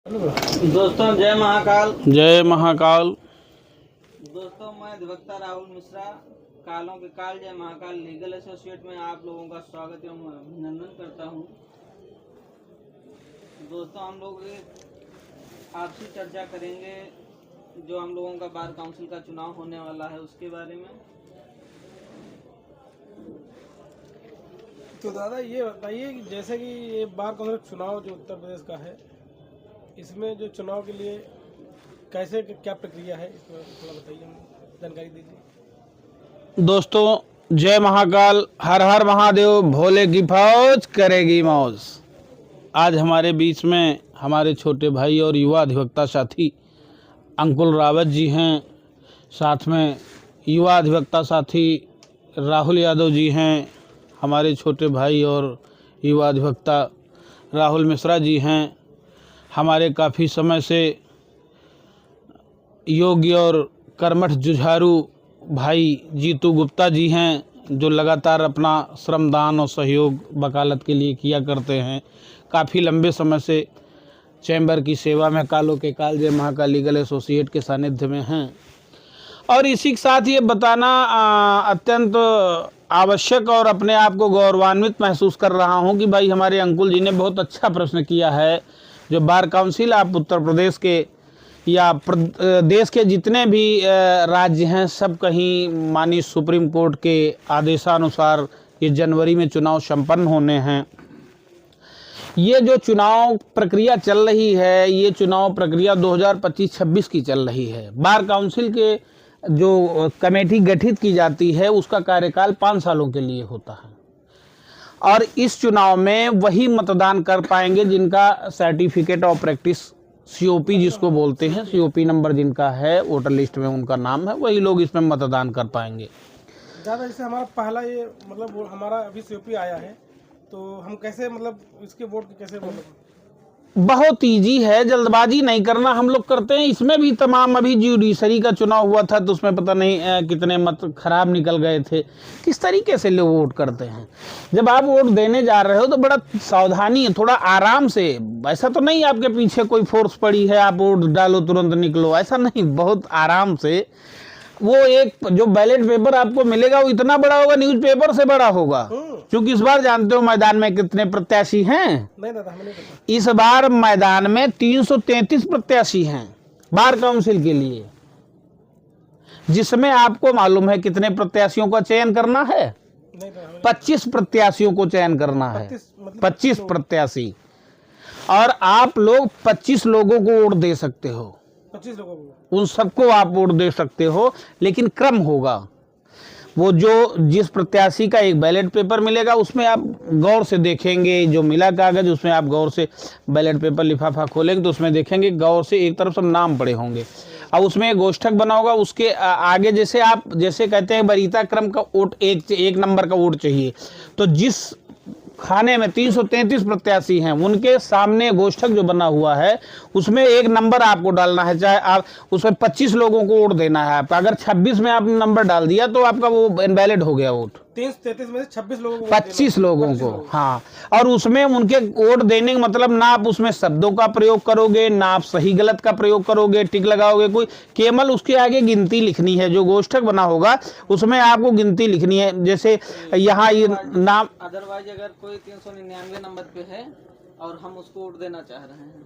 दोस्तों जय महाकाल। जय महाकाल। दोस्तों मैं अधिवक्ता राहुल मिश्रा, कालों के काल जय महाकाल लीगल एसोसिएट में आप लोगों का स्वागत एवं अभिनंदन करता हूं। दोस्तों हम लोग एक आपसी चर्चा करेंगे जो हम लोगों का बार काउंसिल का चुनाव होने वाला है उसके बारे में। तो दादा ये बताइए कि जैसे कि ये बार काउंसिल चुनाव जो उत्तर प्रदेश का है, इसमें जो चुनाव के लिए कैसे क्या प्रक्रिया है, इसमें थोड़ा बताइए, हमें जानकारी दीजिए। दोस्तों जय महाकाल, हर हर महादेव, भोले की फौज करेगी मौज। आज हमारे बीच में हमारे छोटे भाई और युवा अधिवक्ता साथी अंकुल रावत जी हैं, साथ में युवा अधिवक्ता साथी राहुल यादव जी हैं, हमारे छोटे भाई और युवा अधिवक्ता राहुल मिश्रा जी हैं, हमारे काफ़ी समय से योग्य और कर्मठ जुझारू भाई जीतू गुप्ता जी हैं, जो लगातार अपना श्रमदान और सहयोग वकालत के लिए किया करते हैं। काफ़ी लंबे समय से चैम्बर की सेवा में कालों के काल जय महाकाल लीगल एसोसिएट के सानिध्य में हैं। और इसी के साथ ये बताना अत्यंत आवश्यक और अपने आप को गौरवान्वित महसूस कर रहा हूँ कि भाई हमारे अंकुल जी ने बहुत अच्छा प्रश्न किया है। जो बार काउंसिल आप उत्तर प्रदेश के या देश के जितने भी राज्य हैं, सब कहीं माननीय सुप्रीम कोर्ट के आदेशानुसार ये जनवरी में चुनाव संपन्न होने हैं। ये जो चुनाव प्रक्रिया चल रही है, ये चुनाव प्रक्रिया 2025-26 की चल रही है। बार काउंसिल के जो कमेटी गठित की जाती है उसका कार्यकाल 5 सालों के लिए होता है, और इस चुनाव में वही मतदान कर पाएंगे जिनका सर्टिफिकेट ऑफ प्रैक्टिस सीओपी जिसको बोलते हैं, सीओपी नंबर जिनका है, वोटर लिस्ट में उनका नाम है, वही लोग इसमें मतदान कर पाएंगे। ज़्यादा जैसे हमारा पहला ये मतलब हमारा अभी सीओपी आया है, तो हम कैसे मतलब इसके वोट कैसे मतलब बहुत इजी है, जल्दबाजी नहीं करना, हम लोग करते हैं। इसमें भी तमाम अभी जुडिशरी का चुनाव हुआ था तो उसमें पता नहीं कितने मत खराब निकल गए थे। किस तरीके से लोग वोट करते हैं, जब आप वोट देने जा रहे हो तो बड़ा सावधानी है, थोड़ा आराम से। ऐसा तो नहीं आपके पीछे कोई फोर्स पड़ी है आप वोट डालो तुरंत निकलो, ऐसा नहीं, बहुत आराम से। वो एक जो बैलेट पेपर आपको मिलेगा वो इतना बड़ा होगा, न्यूज़पेपर से बड़ा होगा। क्योंकि इस बार जानते हो मैदान में कितने प्रत्याशी हैं? नहीं दादा, हमें नहीं पता। इस बार मैदान में 333 प्रत्याशी हैं बार काउंसिल के लिए, जिसमें आपको मालूम है कितने प्रत्याशियों का चयन करना है? नहीं दादा, 25 प्रत्याशियों को चयन करना है। 25 प्रत्याशी, और आप लोग 25 लोगों को वोट दे सकते हो। 25 लोगों को उन सबको आप वोट दे सकते हो, लेकिन क्रम होगा। वो जो जिस प्रत्याशी का एक बैलेट पेपर मिलेगा उसमें आप गौर से देखेंगे, जो मिला कागज उसमें आप गौर से बैलेट पेपर लिफाफा खोलेंगे तो उसमें देखेंगे गौर से एक तरफ सब नाम पड़े होंगे, और उसमें एक गोष्ठक बना होगा। उसके आगे जैसे आप जैसे कहते हैं वरीयता क्रम का वोट, एक नंबर का वोट चाहिए, तो जिस खाने में 333 प्रत्याशी हैं उनके सामने गोष्ठक जो बना हुआ है उसमें एक नंबर आपको डालना है। चाहे आप उसमें 25 लोगों को वोट देना है आपका, अगर 26 में आपने नंबर डाल दिया तो आपका वो इनवैलिड हो गया वोट। 33 में से 26 लोगों को 25 लोगों को, हाँ। और उसमें उनके वोट देने का मतलब ना आप उसमें शब्दों का प्रयोग करोगे, ना आप सही गलत का प्रयोग करोगे, टिक लगाओगे कोई, केवल उसके आगे गिनती लिखनी है। जो गोष्ठक बना होगा उसमें आपको गिनती लिखनी है। जैसे यहाँ ये नाम, अदरवाइज अगर कोई 399 नंबर पे है और हम उसको वोट देना चाह रहे हैं,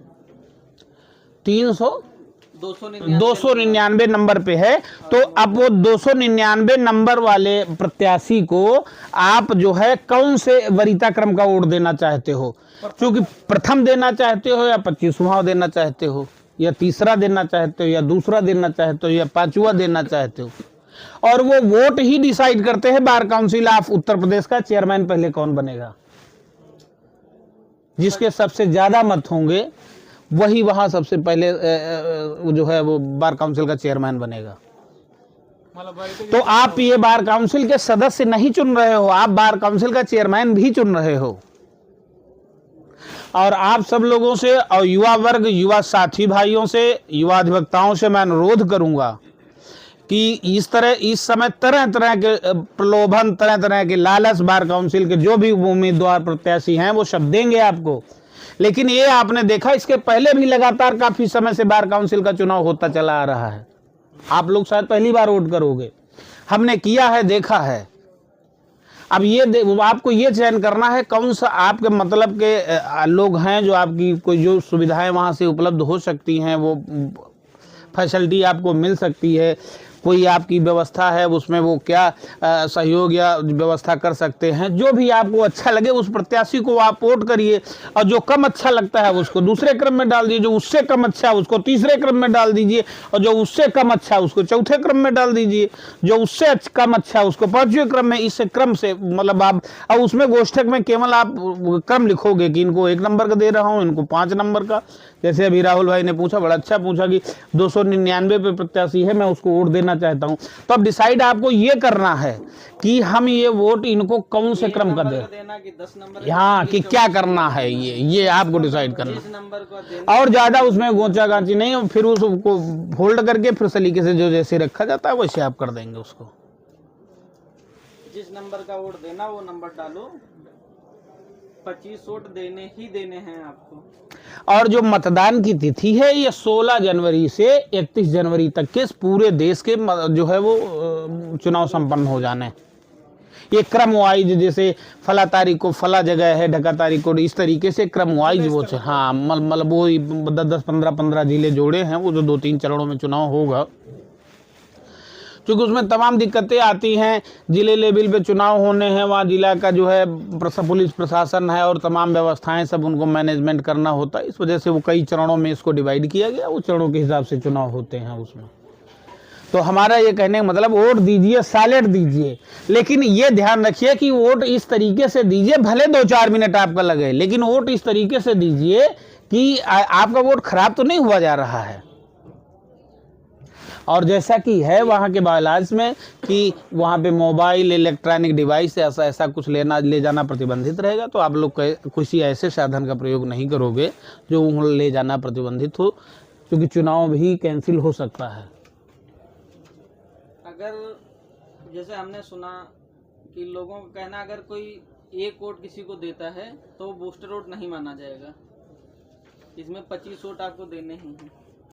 299 नंबर पे है, तो अब वो 299 नंबर वाले प्रत्याशी को आप जो है कौन से वरीयता क्रम का वोट देना चाहते हो? क्योंकि प्रथम देना चाहते हो या 25वां देना चाहते हो, या तीसरा देना चाहते हो, या दूसरा देना चाहते हो, या 5वां देना चाहते हो। और वो वोट ही डिसाइड करते हैं bar council of Uttar Pradesh का चेयरमैन पहले कौन बनेगा। जिसके सबसे ज्यादा मत होंगे वही वहां सबसे पहले जो है वो बार काउंसिल का चेयरमैन बनेगा। तो आप ये बार काउंसिल के सदस्य नहीं चुन रहे हो, आप बार काउंसिल का चेयरमैन भी चुन रहे हो। और आप सब लोगों से और युवा वर्ग, युवा साथी भाइयों से, युवा अधिवक्ताओं से मैं अनुरोध करूंगा कि इस समय तरह तरह के प्रलोभन, तरह तरह के लालच बार काउंसिल के जो भी उम्मीदवार प्रत्याशी हैं वो सब देंगे आपको लेकिन ये आपने देखा इसके पहले भी लगातार काफी समय से बार काउंसिल का चुनाव होता चला आ रहा है। आप लोग शायद पहली बार वोट करोगे, हमने किया है, देखा है। अब ये आपको ये चयन करना है कौन सा आपके मतलब के लोग हैं जो आपकी कोई जो सुविधाएं वहां से उपलब्ध हो सकती हैं, वो फैसिलिटी आपको मिल सकती है, कोई आपकी व्यवस्था है उसमें वो क्या सहयोग या व्यवस्था कर सकते हैं। जो भी आपको अच्छा लगे उस प्रत्याशी को आप वोट करिए, और जो कम अच्छा लगता है उसको दूसरे क्रम में डाल दीजिए, जो उससे कम अच्छा है उसको तीसरे क्रम में डाल दीजिए, और जो उससे कम अच्छा है उसको चौथे क्रम में डाल दीजिए, जो उससे कम अच्छा है उसको पांचवें क्रम में। इस क्रम से मतलब आप, और उसमें गोष्ठक में केवल आप क्रम लिखोगे कि इनको 1 नंबर का दे रहा हूँ, इनको 5 नंबर का। जैसे अभी राहुल भाई ने पूछा, बड़ा अच्छा पूछा कि 299 पे प्रत्याशी है, मैं उसको वोट देना चाहता हूं। तो अब डिसाइड आपको ये करना है कि हम ये वोट इनको कौन से क्रम का देना कि 10 नंबर, हाँ, कि क्या करना है, ये आपको डिसाइड करना। 20 नंबर को देना, और ज्यादा उसमें गोचा गांची नहीं, फिर उसको होल्ड करके फिर सलीके से जो जैसे रखा जाता है वैसे आप कर देंगे उसको। जिस नंबर का वोट देना वो नंबर डालो, 25 वोट देने ही देने हैं आपको। और जो मतदान की तिथि है ये 16 जनवरी से 31 जनवरी तक के पूरे देश के जो है वो चुनाव संपन्न हो जाने। ये क्रम वाइज, जैसे फला तारीख को फला जगह है, ढका तारीख को, इस तरीके से क्रम वाइज वो हाँ मतलब वो 10-15 जिले जोड़े हैं, वो जो 2-3 चरणों में चुनाव होगा। क्योंकि उसमें तमाम दिक्कतें आती हैं, जिले लेवल पे चुनाव होने हैं, वहाँ जिला का जो है पुलिस प्रशासन है और तमाम व्यवस्थाएं सब उनको मैनेजमेंट करना होता है। इस वजह से वो कई चरणों में इसको डिवाइड किया गया, वो चरणों के हिसाब से चुनाव होते हैं उसमें। तो हमारा ये कहने का मतलब वोट दीजिए, सैलेड दीजिए, लेकिन ये ध्यान रखिए कि वोट इस तरीके से दीजिए, भले 2-4 मिनट आपका लगे, लेकिन वोट इस तरीके से दीजिए कि आपका वोट खराब तो नहीं हुआ जा रहा है। और जैसा कि है वहाँ के बायलाज में कि वहाँ पे मोबाइल, इलेक्ट्रॉनिक डिवाइस ऐसा कुछ ले जाना प्रतिबंधित रहेगा, तो आप लोग किसी ऐसे साधन का प्रयोग नहीं करोगे जो ले जाना प्रतिबंधित हो, क्योंकि चुनाव भी कैंसिल हो सकता है। अगर जैसे हमने सुना कि लोगों का कहना, अगर कोई एक वोट किसी को देता है तो बूस्टर वोट नहीं माना जाएगा, इसमें 25 वोट आपको देने ही हैं।